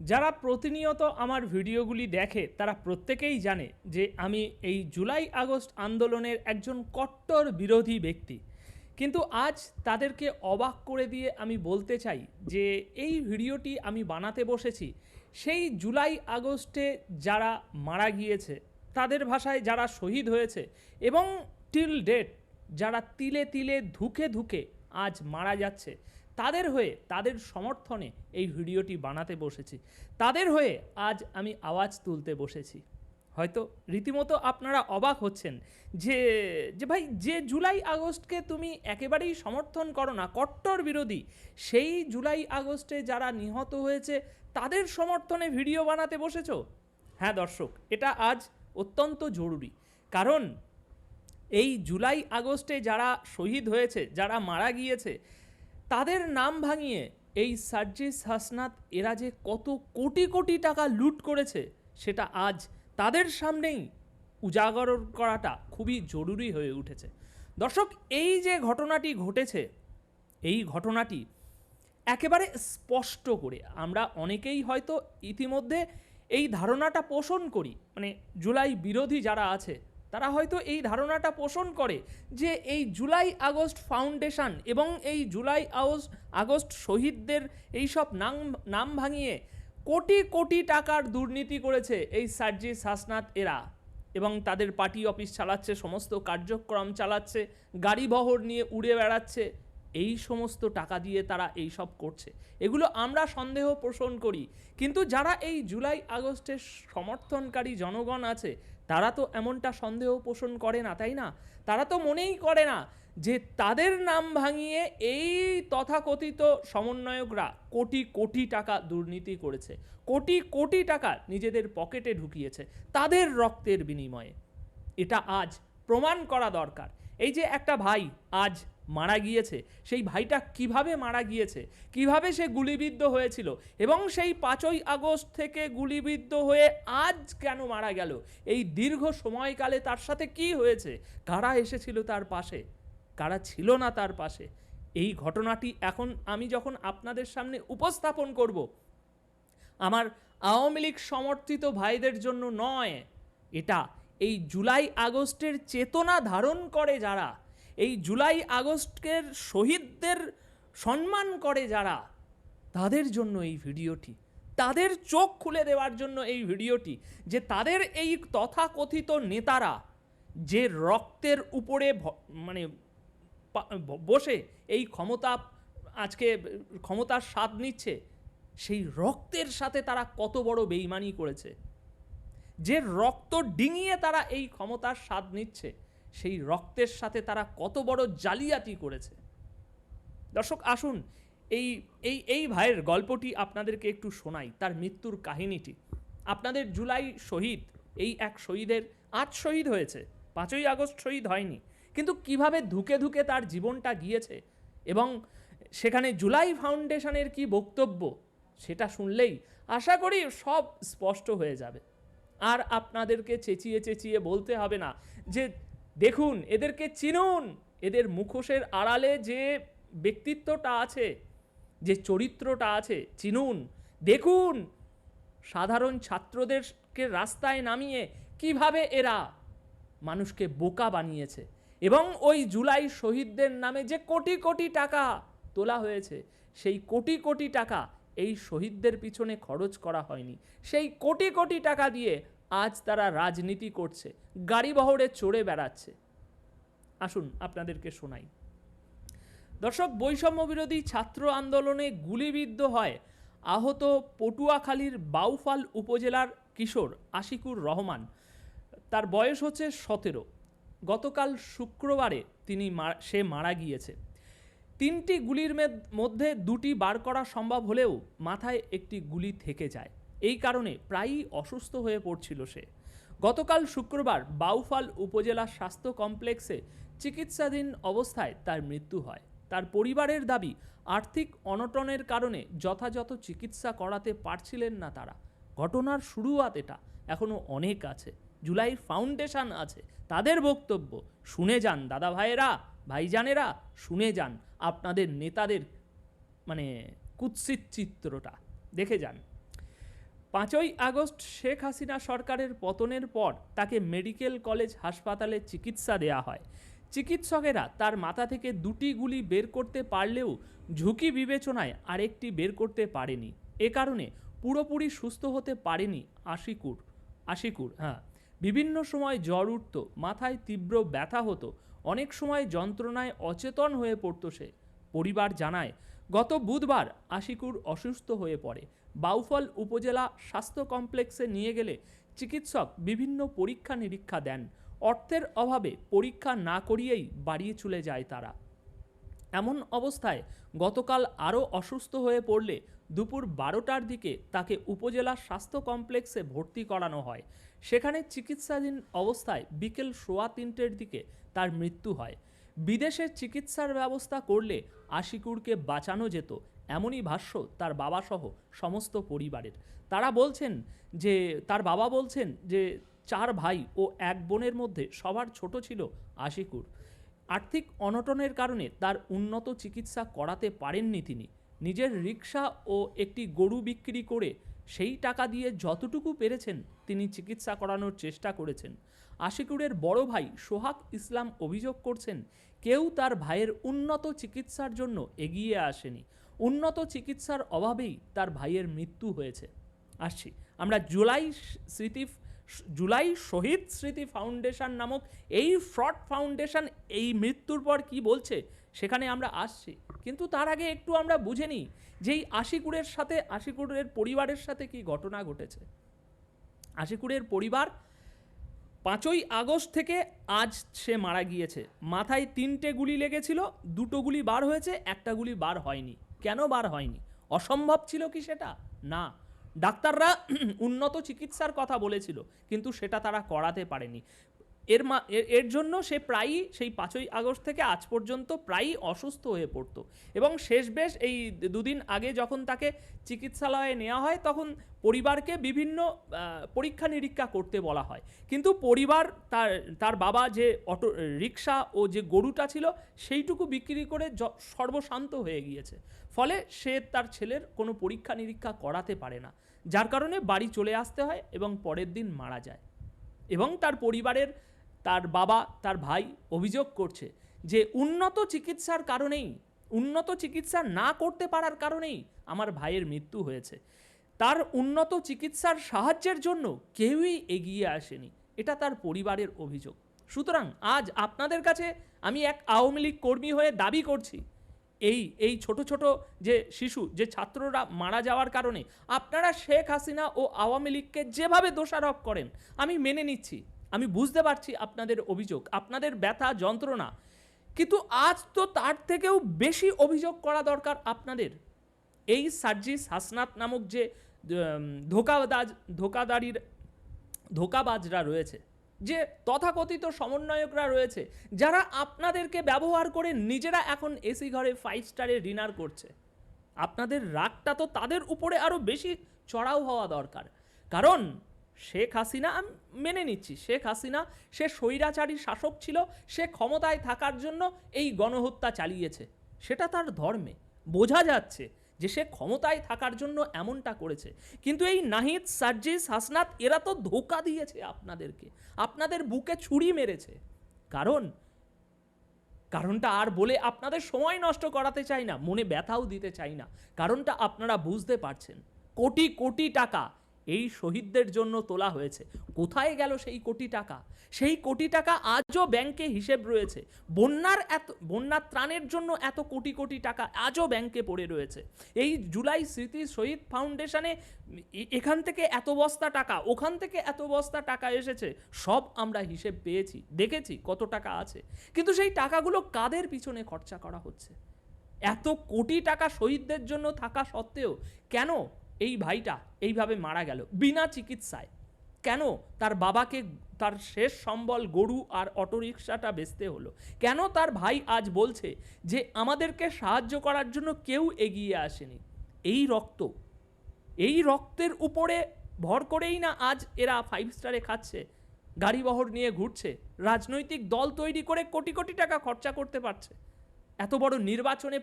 যারা প্রতিনিয়ত আমার ভিডিওগুলি দেখে তারা প্রত্যেকেই জানে যে আমি এই জুলাই আগস্ট আন্দোলনের একজন কট্টর বিরোধী ব্যক্তি। কিন্তু আজ তাদেরকে অবাক করে দিয়ে আমি বলতে চাই যে এই ভিডিওটি আমি বানাতে বসেছি সেই জুলাই আগস্টে যারা মারা গিয়েছে, তাদের ভাষায় যারা শহীদ হয়েছে এবং টিল ডেট যারা তিলে তিলে ধুকে ধুকে আজ মারা যাচ্ছে, তাদের হয়ে, তাদের সমর্থনে এই ভিডিওটি বানাতে বসেছি। তাদের হয়ে আজ আমি আওয়াজ তুলতে বসেছি। হয়তো রীতিমতো আপনারা অবাক হচ্ছেন যে যে ভাই, যে জুলাই আগস্টকে তুমি একেবারেই সমর্থন করো না, কট্টর বিরোধী, সেই জুলাই আগস্টে যারা নিহত হয়েছে তাদের সমর্থনে ভিডিও বানাতে বসেছো। হ্যাঁ দর্শক, এটা আজ অত্যন্ত জরুরি, কারণ এই জুলাই আগস্টে যারা শহীদ হয়েছে, যারা মারা গিয়েছে, তাদের নাম ভাঙিয়ে এই সার্জিস হাসনাত এরা যে কত কোটি কোটি টাকা লুট করেছে সেটা আজ তাদের সামনেই উজাগর করাটা খুবই জরুরি হয়ে উঠেছে। দর্শক, এই যে ঘটনাটি ঘটেছে, এই ঘটনাটি একেবারে স্পষ্ট করে আমরা অনেকেই হয়তো ইতিমধ্যে এই ধারণাটা পোষণ করি, মানে জুলাই বিরোধী যারা আছে তারা হয়তো এই ধারণাটা পোষণ করে যে এই জুলাই আগস্ট ফাউন্ডেশন এবং এই জুলাই আগস্ট শহীদদের এইসব নাম ভাঙিয়ে কোটি কোটি টাকার দুর্নীতি করেছে এই সার্জিস হাসনাত এরা, এবং তাদের পার্টি অফিস চালাচ্ছে, সমস্ত কার্যক্রম চালাচ্ছে, গাড়ি বহর নিয়ে উড়ে বেড়াচ্ছে, এই সমস্ত টাকা দিয়ে তারা এই সব করছে। এগুলো আমরা সন্দেহ পোষণ করি, কিন্তু যারা এই জুলাই আগস্টের সমর্থনকারী জনগণ আছে তারা তো এমনটা সন্দেহ পোষণ করে না, তাই না? তারা তো মনেই করে না যে তাদের নাম ভাঙিয়ে এই তথাকথিত সমন্বয়করা কোটি কোটি টাকা দুর্নীতি করেছে, কোটি কোটি টাকা নিজেদের পকেটে ঢুকিয়েছে তাদের রক্তের বিনিময়ে। এটা আজ প্রমাণ করা দরকার। এই যে একটা ভাই আজ মারা গিয়েছে, সেই ভাইটা কিভাবে মারা গিয়েছে, কিভাবে সে গুলিবিদ্ধ হয়েছিল, এবং সেই 5ই আগস্ট থেকে গুলিবিদ্ধ হয়ে আজ কেন মারা গেল, এই দীর্ঘ সময়কালে তার সাথে কি হয়েছে, কারা এসেছিল তার পাশে, কারা ছিল না তার পাশে, এই ঘটনাটি এখন আমি যখন আপনাদের সামনে উপস্থাপন করব, আমার আওয়ামী লীগ সমর্থিত ভাইদের জন্য নয়, এটা এই জুলাই আগস্টের চেতনা ধারণ করে যারা, এই জুলাই আগস্টের শহীদদের সম্মান করে যারা, তাদের জন্য এই ভিডিওটি, তাদের চোখ খুলে দেওয়ার জন্য এই ভিডিওটি, যে তাদের এই তথাকথিত নেতারা যে রক্তের উপরে মানে বসে এই ক্ষমতা, আজকে ক্ষমতার স্বাদ নিচ্ছে, সেই রক্তের সাথে তারা কত বড় বেইমানি করেছে, যে রক্ত ডিঙিয়ে তারা এই ক্ষমতার স্বাদ নিচ্ছে, সেই রক্তের সাথে তারা কত বড় জালিয়াতি করেছে। দর্শক, আসুন এই এই এই ভাইয়ের গল্পটি আপনাদেরকে একটু শোনাই, তার মৃত্যুর কাহিনীটি। আপনাদের জুলাই শহীদ, এই এক শহীদের আজ শহীদ হয়েছে, 5ই আগস্ট শহীদ হয়নি, কিন্তু কিভাবে ধুকে ধুকে তার জীবনটা গিয়েছে, এবং সেখানে জুলাই ফাউন্ডেশনের কি বক্তব্য, সেটা শুনলেই আশা করি সব স্পষ্ট হয়ে যাবে। আর আপনাদেরকে চেঁচিয়ে চেঁচিয়ে বলতে হবে না যে দেখুন, এদেরকে চিনুন, এদের মুখোশের আড়ালে যে ব্যক্তিত্বটা আছে, যে চরিত্রটা আছে, চিনুন, দেখুন সাধারণ ছাত্রদেরকে রাস্তায় নামিয়ে কিভাবে এরা মানুষকে বোকা বানিয়েছে, এবং ওই জুলাই শহীদদের নামে যে কোটি কোটি টাকা তোলা হয়েছে, সেই কোটি কোটি টাকা এই শহীদদের পিছনে খরচ করা হয়নি, সেই কোটি কোটি টাকা দিয়ে আজ তারা রাজনীতি করছে, গাড়ি বহরে চড়ে বেড়াচ্ছে। আসুন আপনাদেরকে শোনাই। দর্শক, বৈষম্য বিরোধী ছাত্র আন্দোলনে গুলিবিদ্ধ হয় আহত পটুয়াখালীর বাউফল উপজেলার কিশোর আশিকুর রহমান। তার বয়স হচ্ছে 17। গতকাল শুক্রবারে সে মারা গিয়েছে। 3টি গুলির মধ্যে 2টি বার করা সম্ভব হলেও মাথায় একটি গুলি থেকে যায়, এই কারণে প্রায়ই অসুস্থ হয়ে পড়ছিল সে। গতকাল শুক্রবার বাউফল উপজেলা স্বাস্থ্য কমপ্লেক্সে চিকিৎসাধীন অবস্থায় তার মৃত্যু হয়। তার পরিবারের দাবি, আর্থিক অনটনের কারণে যথাযথ চিকিৎসা করাতে পারছিলেন না তারা। ঘটনার শুরুয়াত এটা, এখনও অনেক আছে। জুলাই ফাউন্ডেশন আছে, তাদের বক্তব্য শুনে যান দাদা ভাইয়েরা, ভাইজানেরা, শুনে যান আপনাদের নেতাদের মানে কুৎসিত চিত্রটা দেখে যান। 5ই আগস্ট শেখ হাসিনা সরকারের পতনের পর তাকে মেডিকেল কলেজ হাসপাতালে চিকিৎসা দেয়া হয়। চিকিৎসকেরা তার মাথা থেকে 2টি গুলি বের করতে পারলেও ঝুঁকি বিবেচনায় আরেকটি বের করতে পারেনি। এ কারণে পুরোপুরি সুস্থ হতে পারেনি আশিকুর। বিভিন্ন সময় জ্বর উঠত, মাথায় তীব্র ব্যথা হতো, অনেক সময় যন্ত্রণায় অচেতন হয়ে পড়ত সে। পরিবার জানায়, গত বুধবার আশিকুর অসুস্থ হয়ে পড়ে। বাউফল উপজেলা স্বাস্থ্য কমপ্লেক্সে নিয়ে গেলে চিকিৎসক বিভিন্ন পরীক্ষা নিরীক্ষা দেন। অর্থের অভাবে পরীক্ষা না করিয়েই বাড়িয়ে চলে যায় তারা। এমন অবস্থায় গতকাল আরও অসুস্থ হয়ে পড়লে দুপুর 12টার দিকে তাকে উপজেলা স্বাস্থ্য কমপ্লেক্সে ভর্তি করানো হয়। সেখানে চিকিৎসাধীন অবস্থায় বিকেল 3:15টার দিকে তার মৃত্যু হয়। বিদেশে চিকিৎসার ব্যবস্থা করলে আশিকুরকে বাঁচানো যেত, এমনই ভাষ্য তার বাবাসহ সমস্ত পরিবারের। তার বাবা বলছেন যে 4 ভাই ও 1 বোনের মধ্যে সবার ছোট ছিল আশিকুর। আর্থিক অনটনের কারণে তার উন্নত চিকিৎসা করাতে পারেননি তিনি। নিজের রিক্সা ও একটি গরু বিক্রি করে সেই টাকা দিয়ে যতটুকু পেরেছেন তিনি চিকিৎসা করানোর চেষ্টা করেছেন। আশিকুরের বড় ভাই সোহাগ ইসলাম অভিযোগ করছেন, কেউ তার ভাইয়ের উন্নত চিকিৎসার জন্য এগিয়ে আসেনি। উন্নত চিকিৎসার অভাবেই তার ভাইয়ের মৃত্যু হয়েছে। আসছি আমরা জুলাই শহীদ স্মৃতি ফাউন্ডেশন নামক এই ফ্রড ফাউন্ডেশন এই মৃত্যুর পর কি বলছে সেখানে আমরা আসছি, কিন্তু তার আগে একটু আমরা বুঝে নিই যে এই আশিকুরের পরিবারের সাথে কি ঘটনা ঘটেছে। আশিকুরের পরিবার 5ই আগস্ট থেকে আজ সে মারা গিয়েছে। মাথায় 3টে গুলি লেগেছিল, 2টো গুলি বার হয়েছে, 1টা গুলি বার হয়নি। কেন বার হয়নি? অসম্ভব ছিল কি সেটা? না, ডাক্তাররা উন্নত চিকিৎসার কথা বলেছিল, কিন্তু সেটা তারা করাতে পারেনি। এর জন্য সে প্রায়ই সেই 5ই আগস্ট থেকে আজ পর্যন্ত প্রায়ই অসুস্থ হয়ে পড়তো। এবং শেষবেশ এই 2 দিন আগে যখন তাকে চিকিৎসালয়ে নেওয়া হয় তখন পরিবারকে বিভিন্ন পরীক্ষা নিরীক্ষা করতে বলা হয়, কিন্তু পরিবার তার বাবা যে রিক্সা ও যে গরুটা ছিল সেইটুকু বিক্রি করে সর্বশান্ত হয়ে গিয়েছে। ফলে সে তার ছেলের কোনো পরীক্ষা নিরীক্ষা করাতে পারে না, যার কারণে বাড়ি চলে আসতে হয় এবং পরের দিন মারা যায়। এবং তার বাবা তার ভাই অভিযোগ করছে যে উন্নত চিকিৎসা না করতে পারার কারণেই আমার ভাইয়ের মৃত্যু হয়েছে। তার উন্নত চিকিৎসার সাহায্যের জন্য কেউই এগিয়ে আসেনি, এটা তার পরিবারের অভিযোগ। সুতরাং আজ আপনাদের কাছে আমি এক আওয়ামী লীগ কর্মী হয়ে দাবি করছি, এই ছোট ছোট যে শিশু, যে ছাত্ররা মারা যাওয়ার কারণে আপনারা শেখ হাসিনা ও আওয়ামী লীগকে যেভাবে দোষারোপ করেন আমি মেনে নিচ্ছি, আমি বুঝতে পারছি আপনাদের অভিযোগ, আপনাদের ব্যথা যন্ত্রণা, কিন্তু আজ তো তার থেকেও বেশি অভিযোগ করা দরকার আপনাদের। এই সার্জিস হাসনাত নামক যে ধোকাবাজরা রয়েছে, যে তথাকথিত সমন্বয়করা রয়েছে, যারা আপনাদেরকে ব্যবহার করে নিজেরা এখন এসি ঘরে 5 স্টারে ডিনার করছে, আপনাদের রাগটা তো তাদের উপরে আরো বেশি চড়াও হওয়া দরকার। কারণ শেখ হাসিনা, আমি মেনে নিচ্ছি শেখ হাসিনা সে স্বৈরাচারী শাসক ছিল, সে ক্ষমতায় থাকার জন্য এই গণহত্যা চালিয়েছে, সেটা তার ধর্মে বোঝা যাচ্ছে যে সে ক্ষমতায় থাকার জন্য এমনটা করেছে। কিন্তু এই নাহিদ, সার্জিস, হাসনাত এরা তো ধোঁকা দিয়েছে আপনাদেরকে, আপনাদের বুকে ছুরি মেরেছে। কারণটা আর বলে আপনাদের সময় নষ্ট করাতে চাই না, মনে ব্যথাও দিতে চাই না, কারণটা আপনারা বুঝতে পারছেন। কোটি কোটি টাকা এই শহীদদের জন্য তোলা হয়েছে, কোথায় গেল সেই কোটি টাকা? সেই কোটি টাকা আজও ব্যাংকে হিসেব রয়েছে। বন্যার ত্রাণের জন্য এত কোটি কোটি টাকা আজও ব্যাংকে পড়ে রয়েছে। এই জুলাই স্মৃতি শহীদ ফাউন্ডেশনে এখান থেকে এত বস্তা টাকা, ওখান থেকে এত বস্তা টাকা এসেছে, সব আমরা হিসেব পেয়েছি, দেখেছি কত টাকা আছে। কিন্তু সেই টাকাগুলো কাদের পিছনে খরচা করা হচ্ছে? এত কোটি টাকা শহীদদের জন্য থাকা সত্ত্বেও কেন এই ভাইটা এইভাবে মারা গেল বিনা চিকিৎসায়? কেন তার বাবাকে তার শেষ সম্বল গরু আর অটোরিকশাটা বেচতে হলো? কেন তার ভাই আজ বলছে যে আমাদেরকে সাহায্য করার জন্য কেউ এগিয়ে আসেনি? এই রক্তের উপরে ভর করেই না আজ এরা 5 স্টারে খাচ্ছে, গাড়ি বহর নিয়ে ঘুরছে, রাজনৈতিক দল তৈরি করে কোটি কোটি টাকা খরচা করতে পারছে, এত বড় নির্বাচনে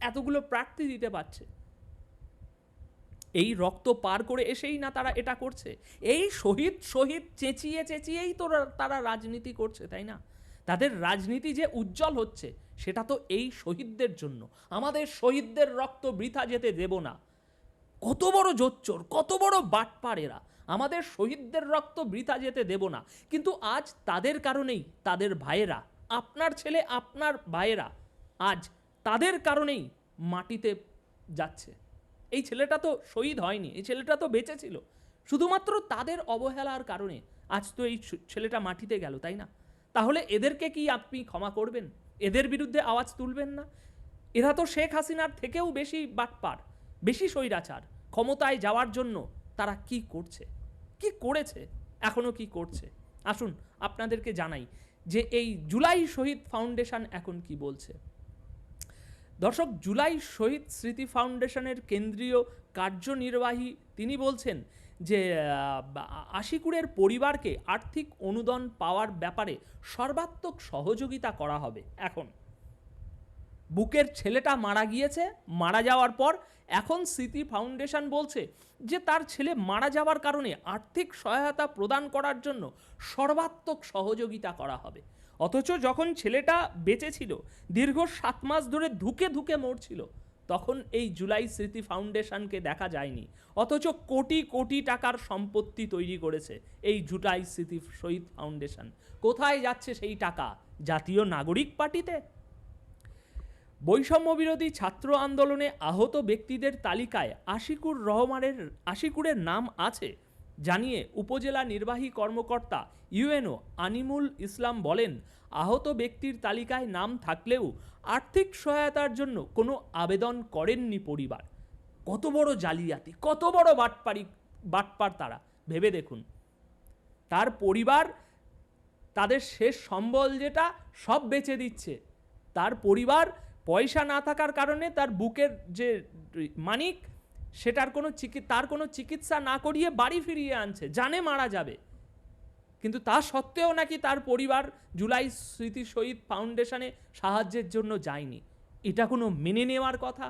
এতগুলো প্রার্থী দিতে পারছে। এই রক্ত পার করে এসেই না তারা এটা করছে? এই শহীদ শহীদ চেঁচিয়ে চেঁচিয়েই তো তারা রাজনীতি করছে, তাই না? তাদের রাজনীতি যে উজ্জ্বল হচ্ছে সেটা তো এই শহীদদের জন্য। আমাদের শহীদদের রক্ত বৃথা যেতে দেব না। কত বড় জোচ্চোর, কত বড় বাটপার এরা! আমাদের শহীদদের রক্ত বৃথা যেতে দেব না। কিন্তু আজ তাদের কারণেই তাদের ভাইয়েরা, আপনার ছেলে আপনার ভাইয়েরা আজ তাদের কারণেই মাটিতে যাচ্ছে। এই ছেলেটা তো শহীদ হয়নি, এই ছেলেটা তো বেঁচে ছিল। শুধুমাত্র তাদের অবহেলার কারণে আজ তো এই ছেলেটা মাটিতে গেল, তাই না? তাহলে এদেরকে কি আপনি ক্ষমা করবেন? এদের বিরুদ্ধে আওয়াজ তুলবেন না? এরা তো শেখ হাসিনার থেকেও বেশি বাটপার, বেশি স্বৈরাচার। ক্ষমতায় যাওয়ার জন্য তারা কি করছে, কি করেছে, এখনো কি করছে? আসুন আপনাদেরকে জানাই যে এই জুলাই শহীদ ফাউন্ডেশন এখন কি বলছে। দর্শক, জুলাই শহীদ স্মৃতি ফাউন্ডেশনের কেন্দ্রীয় কার্যনির্বাহী তিনি বলছেন যে আশিকুরের পরিবারকে আর্থিক অনুদান পাওয়ার ব্যাপারে সর্বাত্মক সহযোগিতা করা হবে। এখন বুকের ছেলেটা মারা গিয়েছে, মারা যাওয়ার পর এখন স্মৃতি ফাউন্ডেশন বলছে যে তার ছেলে মারা যাওয়ার কারণে আর্থিক সহায়তা প্রদান করার জন্য সর্বাত্মক সহযোগিতা করা হবে। অথচ যখন ছেলেটা বেঁচে ছিল, দীর্ঘ 7 মাস ধরে ধুকে ধুকে মরছিল, তখন এই জুলাই স্মৃতি ফাউন্ডেশনকে দেখা যায়নি। অথচ কোটি কোটি টাকার সম্পত্তি তৈরি করেছে এই জুলাই স্মৃতি শহীদ ফাউন্ডেশন। কোথায় যাচ্ছে সেই টাকা? জাতীয় নাগরিক পার্টিতে? বৈষম্য বিরোধী ছাত্র আন্দোলনে আহত ব্যক্তিদের তালিকায় আশিকুরের নাম আছে জানিয়ে উপজেলা নির্বাহী কর্মকর্তা ইউএনও আনিমুল ইসলাম বলেন, আহত ব্যক্তির তালিকায় নাম থাকলেও আর্থিক সহায়তার জন্য কোনো আবেদন করেননি পরিবার। কত বড় জালিয়াতি, কত বড় বাটপার তারা! ভেবে দেখুন, তার পরিবার তাদের শেষ সম্বল যেটা সব বেচে দিচ্ছে। তার পরিবার পয়সা না থাকার কারণে তার বুকের যে মানিক তার কোনো চিকিৎসা না করিয়ে বাড়ি ফিরিয়ে আনছে, জানে মারা যাবে। কিন্তু তা সত্ত্বেও নাকি তার পরিবার জুলাই স্মৃতি শহীদ ফাউন্ডেশনে সাহায্যের জন্য যায়নি। এটা কোনো মেনে নেওয়ার কথা?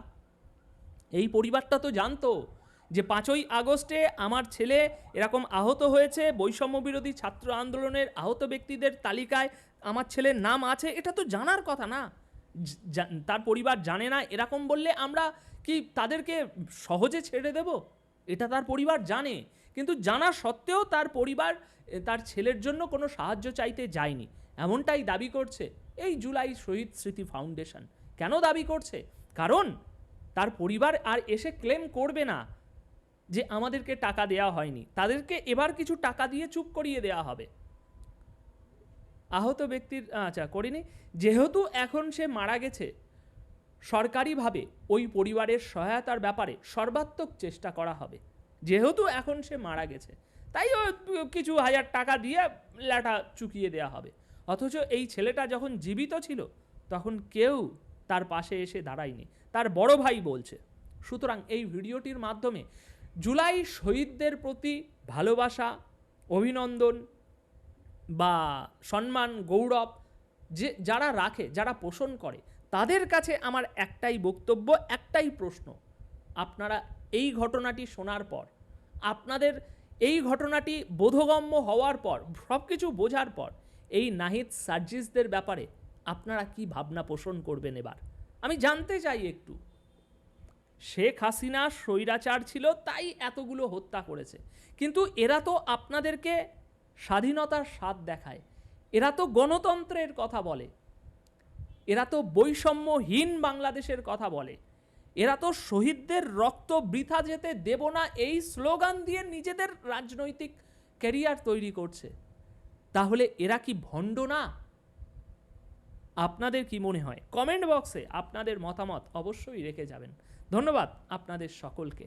এই পরিবারটা তো জানতো যে 5ই আগস্টে আমার ছেলে এরকম আহত হয়েছে, বৈষম্য বিরোধী ছাত্র আন্দোলনের আহত ব্যক্তিদের তালিকায় আমার ছেলের নাম আছে। এটা তো জানার কথা না? তার পরিবার জানে না, এরকম বললে আমরা কি তাদেরকে সহজে ছেড়ে দেব? এটা তার পরিবার জানে, কিন্তু জানা সত্ত্বেও তার পরিবার তার ছেলের জন্য কোনো সাহায্য চাইতে যায়নি, এমনটাই দাবি করছে এই জুলাই শহীদ স্মৃতি ফাউন্ডেশন। কেন দাবি করছে? কারণ তার পরিবার আর এসে ক্লেম করবে না যে আমাদেরকে টাকা দেওয়া হয়নি। তাদেরকে এবার কিছু টাকা দিয়ে চুপ করিয়ে দেওয়া হবে। আহত ব্যক্তির করিনি, যেহেতু এখন সে মারা গেছে, সরকারিভাবে ওই পরিবারের সহায়তার ব্যাপারে সর্বাত্মক চেষ্টা করা হবে। যেহেতু এখন সে মারা গেছে, তাই কিছু হাজার টাকা দিয়ে ল্যাটা চুকিয়ে দেওয়া হবে। অথচ এই ছেলেটা যখন জীবিত ছিল তখন কেউ তার পাশে এসে দাঁড়ায়নি, তার বড় ভাই বলছে। সুতরাং এই ভিডিওটির মাধ্যমে জুলাই শহীদদের প্রতি ভালোবাসা, অভিনন্দন বা সম্মান, গৌরব যারা রাখে, যারা পোষণ করে, তাদের কাছে আমার একটাই বক্তব্য, একটাই প্রশ্ন। আপনারা এই ঘটনাটি শোনার পর, আপনাদের এই ঘটনাটি বোধগম্য হওয়ার পর, সব কিছু বোঝার পর, এই নাহিদ সার্জিসদের ব্যাপারে আপনারা কি ভাবনা পোষণ করবেন এবার? আমি জানতে চাই একটু। শেখ হাসিনা স্বৈরাচার ছিল, তাই এতগুলো হত্যা করেছে, কিন্তু এরা তো আপনাদেরকে স্বাধীনতার স্বাদ দেখায়, এরা তো গণতন্ত্রের কথা বলে, এরা তো বৈষম্যহীন বাংলাদেশের কথা বলে, এরা তো শহীদদের রক্ত বৃথা যেতে দেব না এই স্লোগান দিয়ে নিজেদের রাজনৈতিক ক্যারিয়ার তৈরি করছে। তাহলে এরা কি ভণ্ড না? আপনাদের কি মনে হয়? কমেন্ট বক্সে আপনাদের মতামত অবশ্যই রেখে যাবেন। ধন্যবাদ আপনাদের সকলকে।